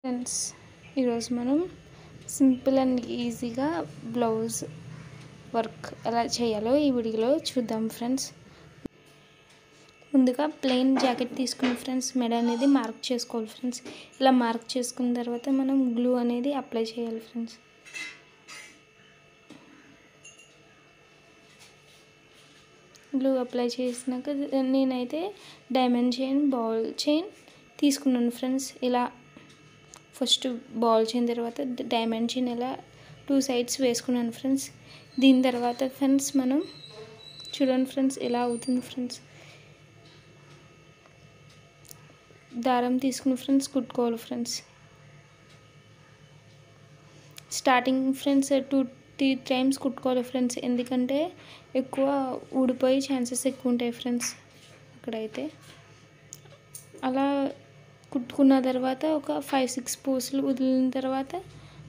Friends, ఈరోజు మనం simple and ఈజీగా బ్లౌజ్ వర్క్ ఎలా చేయాలో ఈ వీడియోలో చూద్దాం ఫ్రెండ్స్. ముందుగా ప్లెయిన్ జాకెట్ తీసుకుని ఫ్రెండ్స్ మెడ అనేది మార్క్ చేసుకోవాలి ఫ్రెండ్స్. ఇలా మార్క్ చేసుకున్న తర్వాత మనం గ్లూ అనేది అప్లై చేయాలి ఫ్రెండ్స్. గ్లూ అప్లై చేసినాక నేనైతే డైమండ్ చైన్, బాల్ చైన్ తీసుకున్నాను ఫ్రెండ్స్. ఇలా ఫస్ట్ బాల్ చైన్ తర్వాత డైమండ్ చైన్ ఇలా 2 సైడ్స్ వేసుకున్నాను ఫ్రెండ్స్. దీని తర్వాత ఫ్రెండ్స్ మనం చూడండి ఫ్రెండ్స్ ఎలా అవుతుంది ఫ్రెండ్స్. దారం తీసుకుని ఫ్రెండ్స్ కుట్టుకోవాలి ఫ్రెండ్స్. స్టార్టింగ్ ఫ్రెండ్స్ 2-3 టైమ్స్ కుట్టుకోవాలి ఫ్రెండ్స్, ఎందుకంటే ఎక్కువ ఊడిపోయే ఛాన్సెస్ ఎక్కువ ఉంటాయి ఫ్రెండ్స్. అక్కడైతే అలా కుట్టుకున్న తర్వాత ఒక 5-6 పూసలు వదిలిన తర్వాత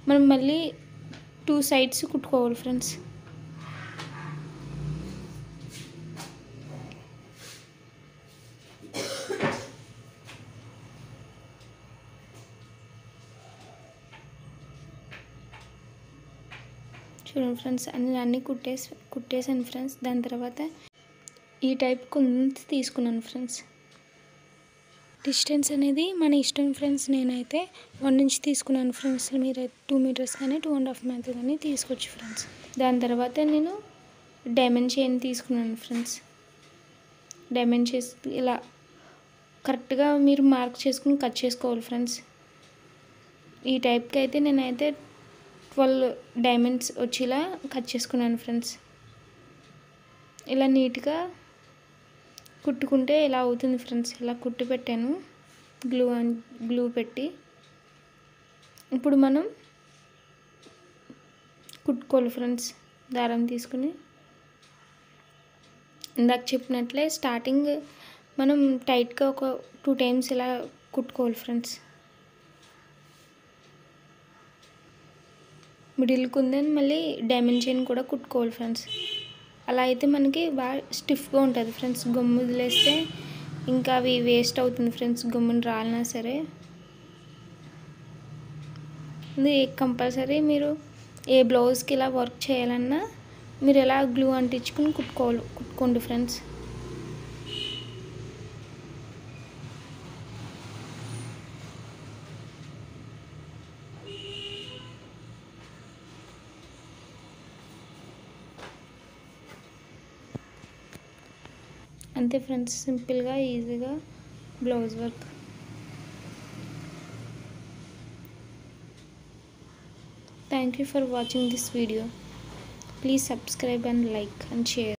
మనం మళ్ళీ 2 సైడ్స్ కుట్టుకోవాలి ఫ్రెండ్స్. చూడండి ఫ్రెండ్స్, అన్నీ కుట్టేసాను ఫ్రెండ్స్. దాని తర్వాత ఈ టైప్ కొంత తీసుకున్నాను ఫ్రెండ్స్. డిస్టెన్స్ అనేది మన ఇష్టం ఫ్రెండ్స్. నేనైతే 1 ఇంచ్ తీసుకున్నాను ఫ్రెండ్స్. మీరు 2 మీటర్స్ కానీ 2.5 మీటర్ కానీ తీసుకోవచ్చు ఫ్రెండ్స్. దాని తర్వాత నేను డైమండ్ చైన్ తీసుకున్నాను ఫ్రెండ్స్. డైమండ్ చేసి ఇలా కరెక్ట్గా మీరు మార్క్ చేసుకుని కట్ చేసుకోవాలి ఫ్రెండ్స్. ఈ టైప్కి అయితే నేనైతే 12 డైమండ్స్ వచ్చేలా కట్ చేసుకున్నాను ఫ్రెండ్స్. ఇలా నీట్గా కుట్టుకుంటే ఇలా అవుతుంది ఫ్రెండ్స్. ఇలా కుట్టి పెట్టాను గ్లూ పెట్టి. ఇప్పుడు మనం కుట్టుకోవాలి ఫ్రెండ్స్. దారం తీసుకుని ఇందాక చెప్పినట్లే స్టార్టింగ్ మనం టైట్గా ఒక 2 టైమ్స్ ఇలా కుట్టుకోవాలి ఫ్రెండ్స్. మిడిల్కి ఉందని మళ్ళీ డైమండ్ చైన్ కూడా కుట్టుకోవాలి ఫ్రెండ్స్. అలా అయితే మనకి బాగా స్టిఫ్గా ఉంటుంది ఫ్రెండ్స్. గమ్ము వదిలేస్తే ఇంకా అవి వేస్ట్ అవుతుంది ఫ్రెండ్స్, గమ్ముని రాలినా సరే. ఇది కంపల్సరీ మీరు ఏ బ్లౌజ్కి ఇలా వర్క్ చేయాలన్నా మీరు ఎలా గ్లూ అంటించుకుని కుట్టుకోండి ఫ్రెండ్స్. అంతే ఫ్రెండ్స్, సింపుల్గా ఈజీగా blouse work. Thank you for watching this video. Please subscribe and like and share.